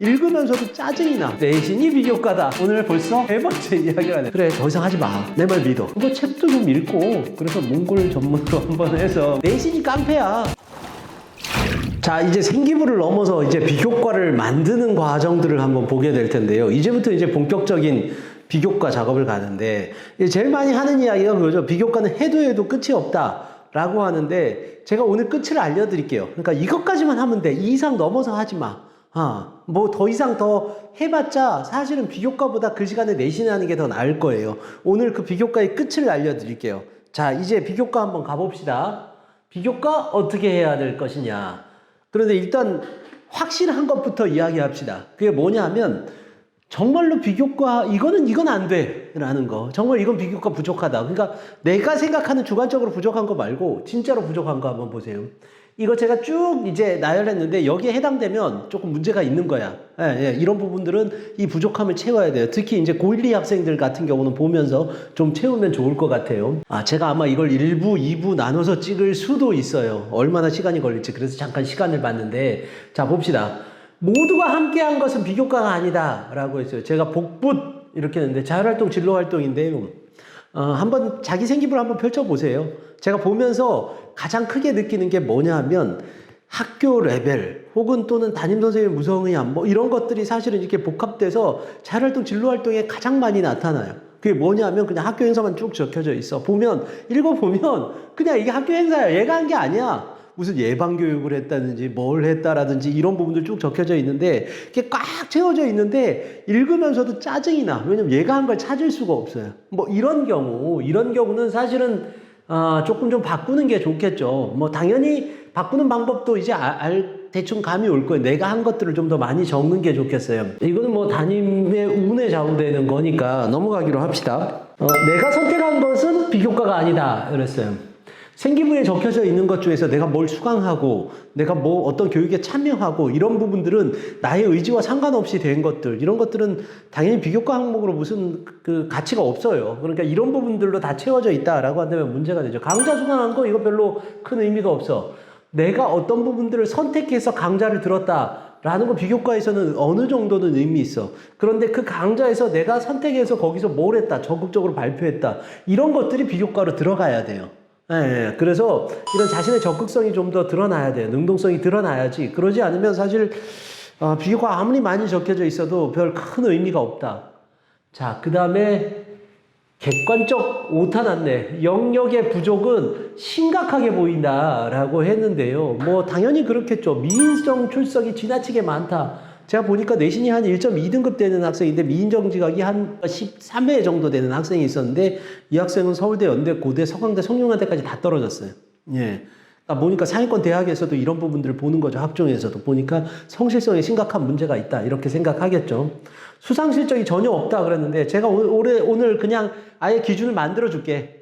읽으면서도 짜증이 나. 내신이 비교과다. 오늘 벌써 세 번째 이야기를 하네. 그래, 더 이상 하지 마. 내 말 믿어. 이거 챕도 좀 읽고, 그래서 몽골 전문으로 한번 해서. 내신이 깡패야. 자, 이제 생기부를 넘어서 이제 비교과를 만드는 과정들을 한번 보게 될 텐데요. 이제부터 이제 본격적인 비교과 작업을 가는데, 제일 많이 하는 이야기가 그거죠. 비교과는 해도 끝이 없다. 라고 하는데, 제가 오늘 끝을 알려드릴게요. 그러니까 이것까지만 하면 돼. 이 이상 넘어서 하지 마. 뭐 더 이상 더 해봤자 사실은 비교과보다 그 시간에 내신하는 게 더 나을 거예요. 오늘 그 비교과의 끝을 알려드릴게요. 자, 이제 비교과 한번 가봅시다. 비교과 어떻게 해야 될 것이냐. 그런데 일단 확실한 것부터 이야기합시다. 그게 뭐냐면 정말로 비교과 이건 안 돼 라는 거. 정말 이건 비교과 부족하다. 그러니까 내가 생각하는 주관적으로 부족한 거 말고 진짜로 부족한 거 한번 보세요. 이거 제가 쭉 이제 나열했는데 여기에 해당되면 조금 문제가 있는 거야. 이런 부분들은 이 부족함을 채워야 돼요. 특히 이제 고1, 2 학생들 같은 경우는 보면서 좀 채우면 좋을 것 같아요. 제가 아마 이걸 1부, 2부 나눠서 찍을 수도 있어요. 얼마나 시간이 걸릴지. 그래서 잠깐 시간을 봤는데, 자, 봅시다. 모두가 함께한 것은 비교과가 아니다 라고 했어요. 제가 복붙 이렇게 했는데 자율활동, 진로활동인데요. 한번 자기 생기부를 한번 펼쳐보세요. 제가 보면서 가장 크게 느끼는 게 뭐냐 하면 학교 레벨 혹은 또는 담임선생님의 무성의함 뭐 이런 것들이 사실은 이렇게 복합돼서 자율활동, 진로활동에 가장 많이 나타나요. 그게 뭐냐 하면 그냥 학교 행사만 쭉 적혀져 있어. 읽어보면 그냥 이게 학교 행사야. 얘가 한 게 아니야. 무슨 예방교육을 했다든지 뭘 했다라든지 이런 부분들 쭉 적혀져 있는데 이게 꽉 채워져 있는데 읽으면서도 짜증이 나. 왜냐면 얘가 한 걸 찾을 수가 없어요. 뭐 이런 경우는 사실은 조금 좀 바꾸는 게 좋겠죠. 뭐 당연히 바꾸는 방법도 이제 대충 감이 올 거예요. 내가 한 것들을 좀 더 많이 적는 게 좋겠어요. 이거는 뭐 담임의 운에 좌우되는 거니까 넘어가기로 합시다. 내가 선택한 것은 비교과가 아니다 그랬어요. 생기부에 적혀져 있는 것 중에서 내가 뭘 수강하고 내가 뭐 어떤 교육에 참여하고 이런 부분들은 나의 의지와 상관없이 된 것들, 이런 것들은 당연히 비교과 항목으로 무슨 그 가치가 없어요. 그러니까 이런 부분들로 다 채워져 있다라고 한다면 문제가 되죠. 강좌 수강한 거 이거 별로 큰 의미가 없어. 내가 어떤 부분들을 선택해서 강좌를 들었다 라는 거 비교과에서는 어느 정도는 의미 있어. 그런데 그 강좌에서 내가 선택해서 거기서 뭘 했다, 적극적으로 발표했다, 이런 것들이 비교과로 들어가야 돼요. 그래서 이런 자신의 적극성이 좀 더 드러나야 돼요. 능동성이 드러나야지. 그러지 않으면 사실 비교과 아무리 많이 적혀져 있어도 별 큰 의미가 없다. 자, 그 다음에 객관적 오타 났네. 영역의 부족은 심각하게 보인다라고 했는데요. 뭐 당연히 그렇겠죠. 미인정 출석이 지나치게 많다. 제가 보니까 내신이 한 1.2등급 되는 학생인데 미인정 지각이 한 13회 정도 되는 학생이 있었는데 이 학생은 서울대, 연대, 고대, 서강대, 성균관대까지 다 떨어졌어요. 그러니까 보니까 상위권 대학에서도 이런 부분들을 보는 거죠. 학종에서도 보니까 성실성에 심각한 문제가 있다 이렇게 생각하겠죠. 수상 실적이 전혀 없다 그랬는데 제가 오늘 그냥 아예 기준을 만들어 줄게.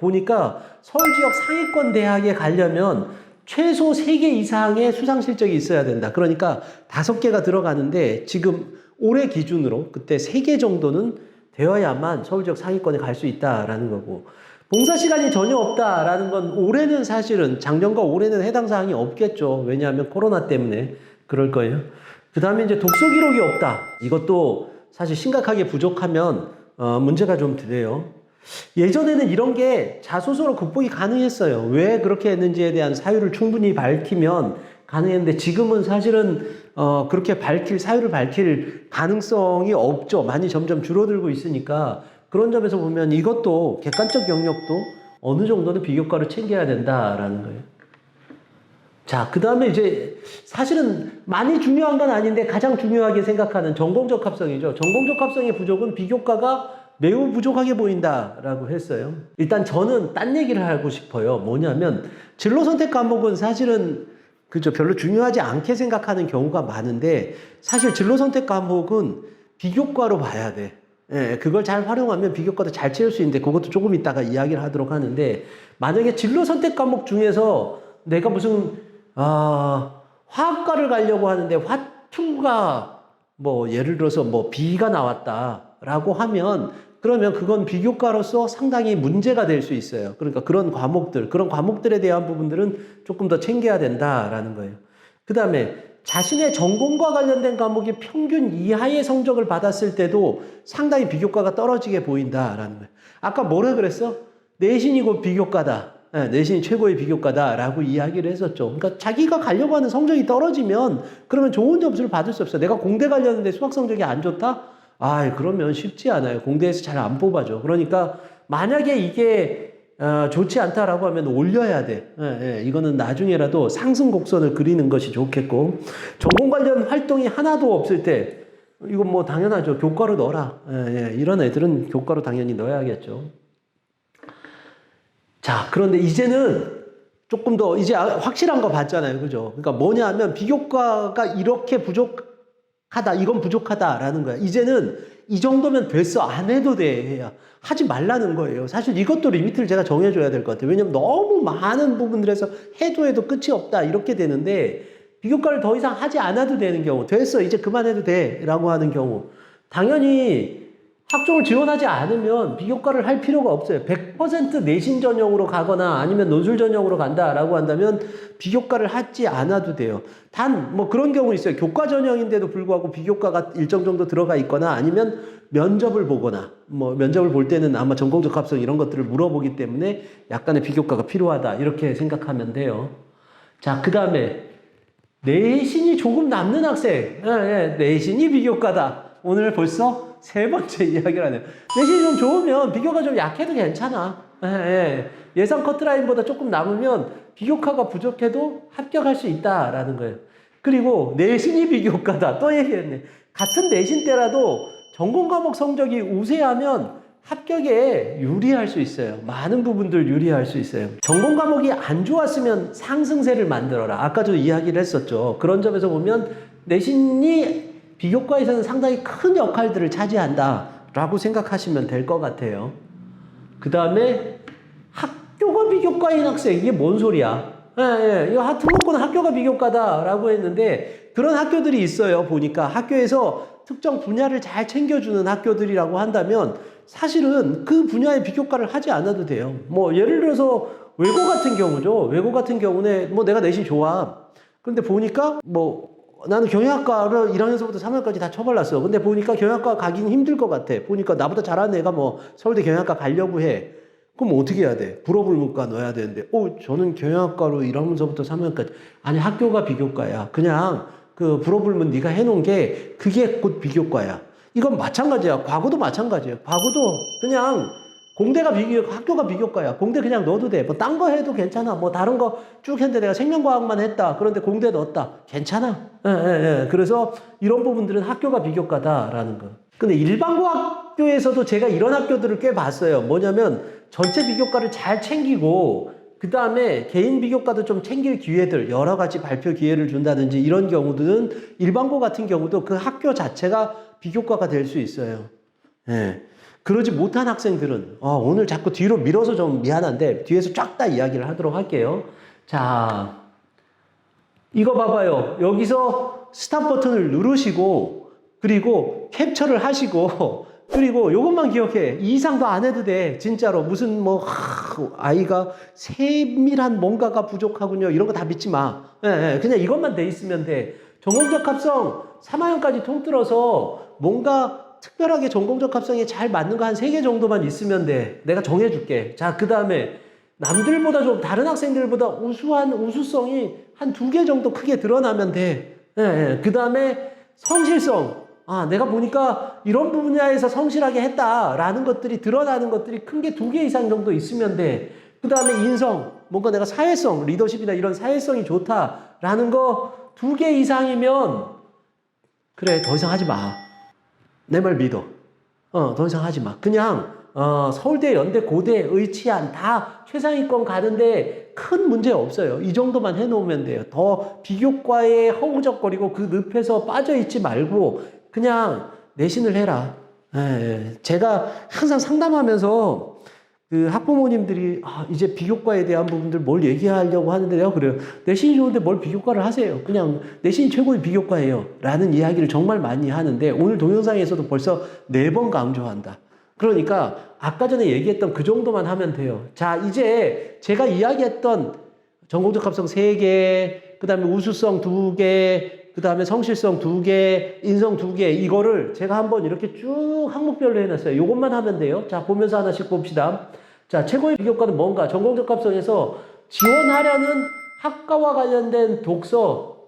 보니까 서울 지역 상위권 대학에 가려면 최소 3개 이상의 수상 실적이 있어야 된다. 그러니까 5개가 들어가는데 지금 올해 기준으로 그때 3개 정도는 되어야만 서울 지역 상위권에 갈 수 있다라는 거고, 봉사 시간이 전혀 없다라는 건 올해는 사실은 작년과 올해는 해당 사항이 없겠죠. 왜냐하면 코로나 때문에 그럴 거예요. 그 다음에 이제 독서 기록이 없다. 이것도 사실 심각하게 부족하면 문제가 좀 돼요. 예전에는 이런 게 자소서로 극복이 가능했어요. 왜 그렇게 했는지에 대한 사유를 충분히 밝히면 가능했는데 지금은 사실은 그렇게 사유를 밝힐 가능성이 없죠. 많이 점점 줄어들고 있으니까 그런 점에서 보면 이것도 객관적 영역도 어느 정도는 비교과로 챙겨야 된다라는 거예요. 자, 그 다음에 이제 사실은 많이 중요한 건 아닌데 가장 중요하게 생각하는 전공적 합성이죠. 전공적 합성의 부족은 비교과가 매우 부족하게 보인다라고 했어요. 일단 저는 딴 얘기를 하고 싶어요. 뭐냐면 진로 선택 과목은 사실은 그죠, 별로 중요하지 않게 생각하는 경우가 많은데 사실 진로 선택 과목은 비교과로 봐야 돼. 그걸 잘 활용하면 비교과도 잘 채울 수 있는데 그것도 조금 이따가 이야기를 하도록 하는데, 만약에 진로 선택 과목 중에서 내가 무슨 화학과를 가려고 하는데 화투가 뭐 예를 들어서 뭐 B가 나왔다라고 하면 그러면 그건 비교과로서 상당히 문제가 될 수 있어요. 그러니까 그런 과목들에 대한 부분들은 조금 더 챙겨야 된다라는 거예요. 그 다음에 자신의 전공과 관련된 과목이 평균 이하의 성적을 받았을 때도 상당히 비교과가 떨어지게 보인다라는 거예요. 아까 뭐라 그랬어? 내신이 곧 비교과다. 네, 내신이 최고의 비교과다라고 이야기를 했었죠. 그러니까 자기가 가려고 하는 성적이 떨어지면 그러면 좋은 점수를 받을 수 없어요. 내가 공대 가려는데 수학 성적이 안 좋다? 그러면 쉽지 않아요. 공대에서 잘 안 뽑아줘. 그러니까 만약에 이게 좋지 않다라고 하면 올려야 돼. 이거는 나중에라도 상승 곡선을 그리는 것이 좋겠고, 전공 관련 활동이 하나도 없을 때 이건 뭐 당연하죠. 교과로 넣어라. 이런 애들은 교과로 당연히 넣어야겠죠. 자, 그런데 이제는 조금 더 이제 확실한 거 봤잖아요. 그죠? 그러니까 뭐냐 하면 비교과가 이렇게 부족하다, 이건 부족하다라는 거야. 이제는 이 정도면 됐어. 안 해도 돼. 해야. 하지 말라는 거예요. 사실 이것도 리미트를 제가 정해줘야 될 것 같아요. 왜냐면 너무 많은 부분들에서 해도 끝이 없다. 이렇게 되는데 비교과를 더 이상 하지 않아도 되는 경우, 됐어. 이제 그만해도 돼. 라고 하는 경우. 당연히 학종을 지원하지 않으면 비교과를 할 필요가 없어요. 100% 내신 전형으로 가거나 아니면 논술 전형으로 간다라고 한다면 비교과를 하지 않아도 돼요. 단 뭐 그런 경우 있어요. 교과 전형인데도 불구하고 비교과가 일정 정도 들어가 있거나 아니면 면접을 보거나 뭐 면접을 볼 때는 아마 전공적 합성 이런 것들을 물어보기 때문에 약간의 비교과가 필요하다. 이렇게 생각하면 돼요. 자, 그 다음에 내신이 조금 남는 학생. 내신이 비교과다. 오늘 벌써 세 번째 이야기를 하네요. 내신이 좀 좋으면 비교가 좀 약해도 괜찮아. 예상 커트라인보다 조금 남으면 비교과가 부족해도 합격할 수 있다라는 거예요. 그리고 내신이 비교과다. 또 얘기했네. 같은 내신 때라도 전공 과목 성적이 우세하면 합격에 유리할 수 있어요. 많은 부분들 유리할 수 있어요. 전공 과목이 안 좋았으면 상승세를 만들어라. 아까도 이야기를 했었죠. 그런 점에서 보면 내신이 비교과에서는 상당히 큰 역할들을 차지한다라고 생각하시면 될 것 같아요. 그 다음에 학교가 비교과인 학생, 이게 뭔 소리야? 이거 등록고는 학교가 비교과다라고 했는데 그런 학교들이 있어요. 보니까 학교에서 특정 분야를 잘 챙겨주는 학교들이라고 한다면 사실은 그 분야의 비교과를 하지 않아도 돼요. 뭐 예를 들어서 외고 같은 경우죠. 외고 같은 경우는 뭐 내가 내신 좋아. 그런데 보니까 뭐 나는 경영학과를 1학년서부터 3학년까지 다 쳐발랐어. 근데 보니까 경영학과 가긴 힘들 것 같아. 보니까 나보다 잘하는 애가 뭐 서울대 경영학과 가려고 해. 그럼 어떻게 해야 돼? 불어불문과 넣어야 되는데, 저는 경영학과로 1학년서부터 3학년까지. 아니, 학교가 비교과야. 그냥 그 불어불문 네가 해놓은 게 그게 곧 비교과야. 이건 마찬가지야. 과거도 마찬가지야. 과거도 그냥 공대가 학교가 비교과야. 공대 그냥 넣어도 돼. 뭐 딴 거 해도 괜찮아. 뭐 다른 거 쭉 했는데 내가 생명과학만 했다. 그런데 공대 넣었다. 괜찮아. 그래서 이런 부분들은 학교가 비교과다라는 거. 근데 일반고학교에서도 제가 이런 학교들을 꽤 봤어요. 뭐냐면 전체 비교과를 잘 챙기고 그 다음에 개인 비교과도 좀 챙길 기회들, 여러 가지 발표 기회를 준다든지 이런 경우들은 일반고 같은 경우도 그 학교 자체가 비교과가 될 수 있어요. 그러지 못한 학생들은 오늘 자꾸 뒤로 밀어서 좀 미안한데 뒤에서 쫙 다 이야기를 하도록 할게요. 자, 이거 봐봐요. 여기서 스탑 버튼을 누르시고 그리고 캡처를 하시고 그리고 이것만 기억해. 이 이상도 안 해도 돼. 진짜로 무슨 뭐 아이가 세밀한 뭔가가 부족하군요. 이런 거 다 믿지 마. 그냥 이것만 돼 있으면 돼. 전공적 합성 3학년까지 통틀어서 뭔가 특별하게 전공적 합성에 잘 맞는 거 한 3개 정도만 있으면 돼. 내가 정해줄게. 자, 그 다음에 남들보다 좀 다른 학생들보다 우수한 우수성이 한 2개 정도 크게 드러나면 돼. 그 다음에 성실성. 내가 보니까 이런 분야에서 성실하게 했다라는 것들이 드러나는 것들이 큰 게 2개 이상 정도 있으면 돼. 그 다음에 인성. 뭔가 내가 사회성, 리더십이나 이런 사회성이 좋다라는 거 2개 이상이면 그래, 더 이상 하지 마. 내 말 믿어. 더 이상 하지 마. 그냥 서울대, 연대, 고대, 의치안 다 최상위권 가는데 큰 문제 없어요. 이 정도만 해놓으면 돼요. 더 비교과에 허우적거리고 그 늪에서 빠져있지 말고 그냥 내신을 해라. 제가 항상 상담하면서 그 학부모님들이 이제 비교과에 대한 부분들 뭘 얘기하려고 하는데 내가 그래요. 내신이 좋은데 뭘 비교과를 하세요. 그냥 내신이 최고의 비교과예요. 라는 이야기를 정말 많이 하는데 오늘 동영상에서도 벌써 4번 강조한다. 그러니까 아까 전에 얘기했던 그 정도만 하면 돼요. 자, 이제 제가 이야기했던 전공적 합성 3개, 그 다음에 우수성 2개, 그 다음에 성실성 2개, 인성 2개, 이거를 제가 한번 이렇게 쭉 항목별로 해놨어요. 요것만 하면 돼요. 자, 보면서 하나씩 봅시다. 자, 최고의 비교과는 뭔가? 전공적합성에서 지원하려는 학과와 관련된 독서,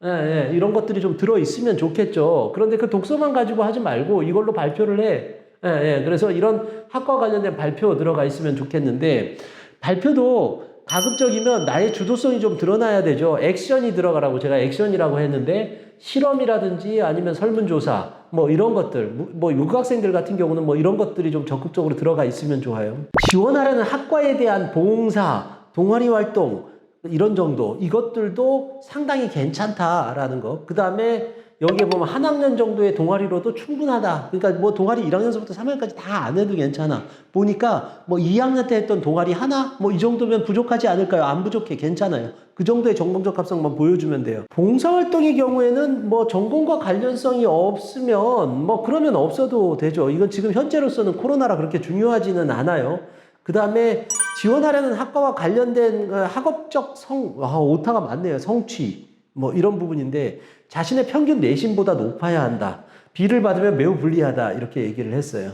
이런 것들이 좀 들어있으면 좋겠죠. 그런데 그 독서만 가지고 하지 말고 이걸로 발표를 해. 그래서 이런 학과 관련된 발표 들어가 있으면 좋겠는데, 발표도 가급적이면 나의 주도성이 좀 드러나야 되죠. 액션이 들어가라고 제가 액션이라고 했는데, 실험이라든지 아니면 설문조사, 뭐 이런 것들, 뭐 유학생들 같은 경우는 뭐 이런 것들이 좀 적극적으로 들어가 있으면 좋아요. 지원하려는 학과에 대한 봉사, 동아리 활동, 이런 정도, 이것들도 상당히 괜찮다라는 거. 그 다음에 여기에 보면 한 학년 정도의 동아리로도 충분하다. 그러니까 뭐 동아리 1학년서부터 3학년까지 다 안 해도 괜찮아. 보니까 뭐 2학년 때 했던 동아리 하나? 뭐 이 정도면 부족하지 않을까요? 안 부족해. 괜찮아요. 그 정도의 전공적 합성만 보여주면 돼요. 봉사활동의 경우에는 뭐 전공과 관련성이 없으면 뭐 그러면 없어도 되죠. 이건 지금 현재로서는 코로나라 그렇게 중요하지는 않아요. 그 다음에 지원하려는 학과와 관련된 학업적 오타가 많네요. 성취. 뭐 이런 부분인데, 자신의 평균 내신보다 높아야 한다. B를 받으면 매우 불리하다. 이렇게 얘기를 했어요.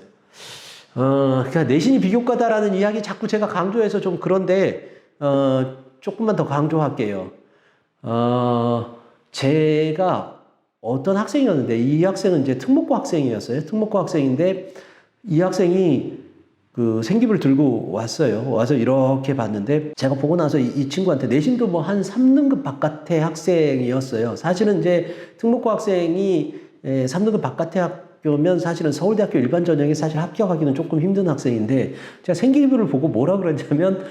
그러니까 내신이 비교과다라는 이야기 자꾸 제가 강조해서 좀 그런데, 조금만 더 강조할게요. 제가 어떤 학생이었는데, 이 학생은 이제 특목고 학생이었어요. 특목고 학생인데, 이 학생이 그 생기부를 들고 왔어요. 와서 이렇게 봤는데, 제가 보고 나서 이 친구한테 내신도 뭐 한 3등급 바깥의 학생이었어요. 사실은 이제 특목고 학생이 3등급 바깥의 학교면 사실은 서울대학교 일반 전형에 사실 합격하기는 조금 힘든 학생인데, 제가 생기부를 보고 뭐라 그랬냐면,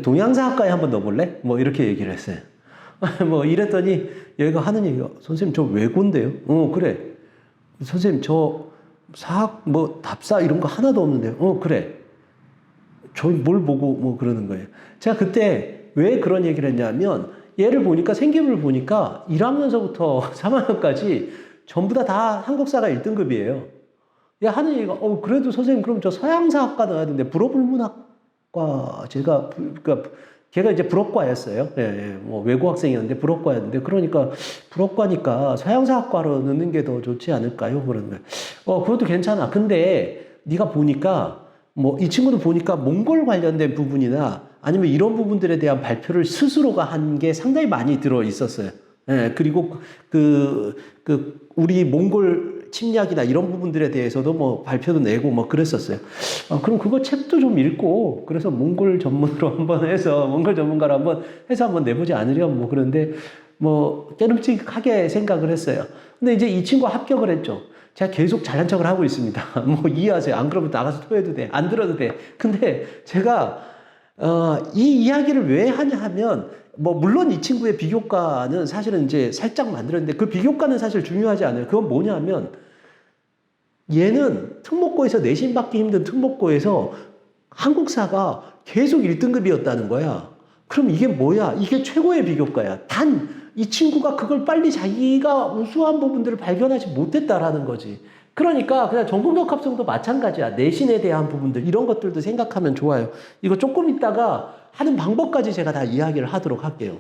동양사학과에 한번 넣어볼래? 뭐 이렇게 얘기를 했어요. 뭐 이랬더니 얘가 하는 얘기가, 선생님 저 외고인데요? 그래. 선생님 저 사학 뭐 답사 이런 거 하나도 없는데요? 그래. 저희 뭘 보고 뭐 그러는 거예요. 제가 그때 왜 그런 얘기를 했냐면, 얘를 보니까, 생기부를 보니까 1학년서부터 3학년까지 전부 다 한국사가 1등급이에요. 얘 하는 얘기가, 그래도 선생님 그럼 저 서양사학과 넣어야 되는데, 불어불문학과, 그러니까 걔가 이제 불어과였어요. 뭐 외고 학생이었는데 불어과였는데, 그러니까 불어과니까 서양사학과로 넣는 게 더 좋지 않을까요? 그러는 거예요. 그것도 괜찮아. 근데 네가 보니까 뭐 이 친구도 보니까 몽골 관련된 부분이나 아니면 이런 부분들에 대한 발표를 스스로가 한 게 상당히 많이 들어 있었어요. 그리고 우리 몽골 침략이나 이런 부분들에 대해서도 뭐 발표도 내고 뭐 그랬었어요. 그럼 그거 책도 좀 읽고, 그래서 몽골 전문으로 한번 해서, 몽골 전문가로 한번 해서 한번 내보지 않으려면 뭐, 그런데 뭐 깨름직하게 생각을 했어요. 근데 이제 이 친구 합격을 했죠. 제가 계속 잘난 척을 하고 있습니다. 뭐 이해하세요. 안 그러면 나가서 토해도 돼. 안 들어도 돼. 근데 제가 이 이야기를 왜 하냐 하면, 뭐 물론 이 친구의 비교과는 사실은 이제 살짝 만들었는데, 그 비교과는 사실 중요하지 않아요. 그건 뭐냐면, 얘는 특목고에서, 내신 받기 힘든 특목고에서 한국사가 계속 1등급이었다는 거야. 그럼 이게 뭐야? 이게 최고의 비교과야. 단 이 친구가 그걸 빨리 자기가 우수한 부분들을 발견하지 못했다라는 거지. 그러니까 그냥 전공적 합성도 마찬가지야. 내신에 대한 부분들, 이런 것들도 생각하면 좋아요. 이거 조금 있다가 하는 방법까지 제가 다 이야기를 하도록 할게요.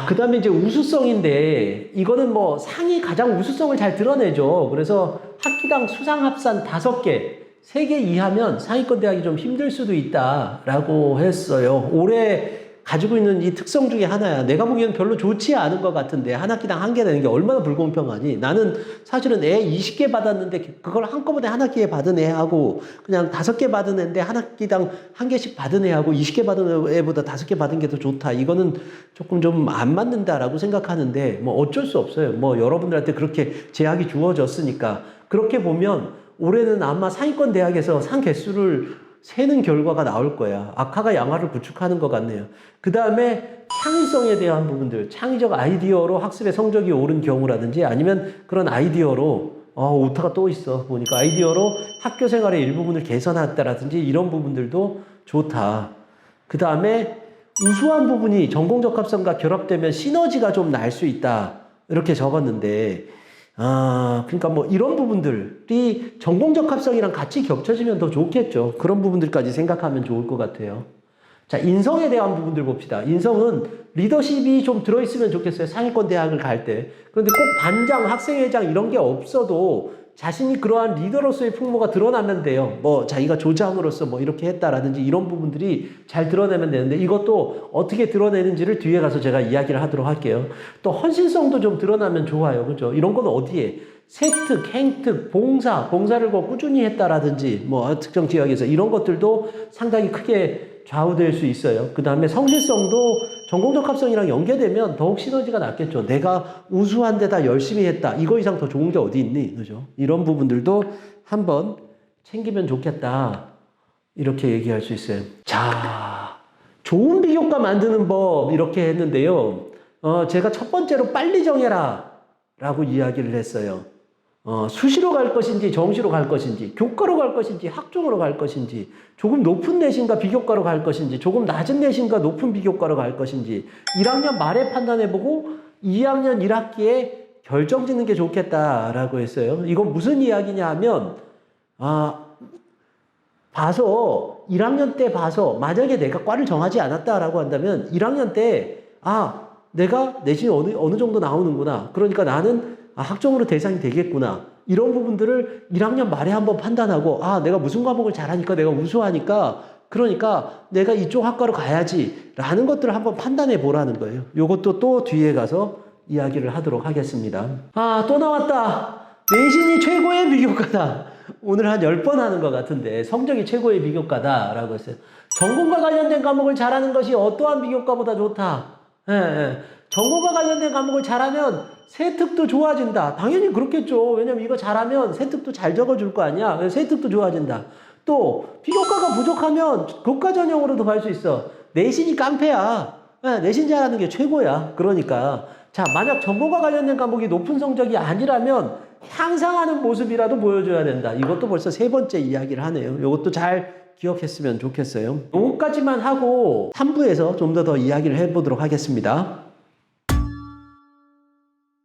그 다음에 이제 우수성인데, 이거는 뭐 상이 가장 우수성을 잘 드러내죠. 그래서 학기당 수상 합산 5개, 3개 이하면 상위권 대학이 좀 힘들 수도 있다라고 했어요. 올해 가지고 있는 이 특성 중에 하나야. 내가 보기엔 별로 좋지 않은 것 같은데, 한 학기당 1개 내는 게 얼마나 불공평하니? 나는 사실은 애 20개 받았는데 그걸 한꺼번에 한 학기에 받은 애하고, 그냥 5개 받은 애인데 한 학기당 1개씩 받은 애하고 20개 받은 애보다 5개 받은 게 더 좋다. 이거는 조금 좀 안 맞는다라고 생각하는데, 뭐 어쩔 수 없어요. 뭐 여러분들한테 그렇게 제약이 주어졌으니까. 그렇게 보면 올해는 아마 상위권 대학에서 상 개수를 세는 결과가 나올 거야. 악화가 양화를 구축하는 것 같네요. 그 다음에 창의성에 대한 부분들, 창의적 아이디어로 학습의 성적이 오른 경우라든지, 아니면 그런 아이디어로, 오타가 또 있어. 보니까 아이디어로 학교 생활의 일부분을 개선했다라든지, 이런 부분들도 좋다. 그 다음에 우수한 부분이 전공적 합성과 결합되면 시너지가 좀 날 수 있다. 이렇게 적었는데, 그러니까 뭐 이런 부분들이 전공적 합성이랑 같이 겹쳐지면 더 좋겠죠. 그런 부분들까지 생각하면 좋을 것 같아요. 자, 인성에 대한 부분들 봅시다. 인성은 리더십이 좀 들어있으면 좋겠어요. 상위권 대학을 갈 때. 그런데 꼭 반장, 학생회장 이런 게 없어도 자신이 그러한 리더로서의 풍모가 드러나면 돼요. 뭐 자기가 조장으로서 뭐 이렇게 했다라든지 이런 부분들이 잘 드러내면 되는데 이것도 어떻게 드러내는지를 뒤에 가서 제가 이야기를 하도록 할게요. 또 헌신성도 좀 드러나면 좋아요. 그죠? 이런 건 어디에? 세특, 행특, 봉사를 뭐 꾸준히 했다라든지 뭐 특정 지역에서 이런 것들도 상당히 크게 좌우될 수 있어요. 그 다음에 성실성도 전공적합성이랑 연계되면 더욱 시너지가 낫겠죠. 내가 우수한 데다 열심히 했다. 이거 이상 더 좋은 게 어디 있니? 그죠? 이런 부분들도 한번 챙기면 좋겠다. 이렇게 얘기할 수 있어요. 자, 좋은 비교과 만드는 법 이렇게 했는데요. 제가 첫 번째로 빨리 정해라 라고 이야기를 했어요. 수시로 갈 것인지 정시로 갈 것인지 교과로 갈 것인지 학종으로 갈 것인지 조금 높은 내신과 비교과로 갈 것인지 조금 낮은 내신과 높은 비교과로 갈 것인지 1학년 말에 판단해보고 2학년 1학기에 결정짓는 게 좋겠다라고 했어요. 이건 무슨 이야기냐 하면 1학년 때 봐서 만약에 내가 과를 정하지 않았다라고 한다면 1학년 때 내가 내신이 어느 정도 나오는구나. 그러니까 나는 학종으로 대상이 되겠구나. 이런 부분들을 1학년 말에 한번 판단하고 내가 무슨 과목을 잘하니까 내가 우수하니까 그러니까 내가 이쪽 학과로 가야지 라는 것들을 한번 판단해 보라는 거예요. 이것도 또 뒤에 가서 이야기를 하도록 하겠습니다. 또 나왔다. 내신이 최고의 비교과다. 오늘 한 10번 하는 것 같은데 성적이 최고의 비교과다라고 했어요. 전공과 관련된 과목을 잘하는 것이 어떠한 비교과보다 좋다. 전공과 관련된 과목을 잘하면 세특도 좋아진다. 당연히 그렇겠죠. 왜냐면 이거 잘하면 세특도 잘 적어줄 거 아니야. 세특도 좋아진다. 또 비교과가 부족하면 교과 전형으로도 갈 수 있어. 내신이 깡패야. 내신 잘하는 게 최고야. 그러니까 자, 만약 전공과 관련된 과목이 높은 성적이 아니라면 향상하는 모습이라도 보여줘야 된다. 이것도 벌써 세 번째 이야기를 하네요. 이것도 잘 기억했으면 좋겠어요. 요거까지만 하고 3부에서 좀 더 이야기를 해보도록 하겠습니다.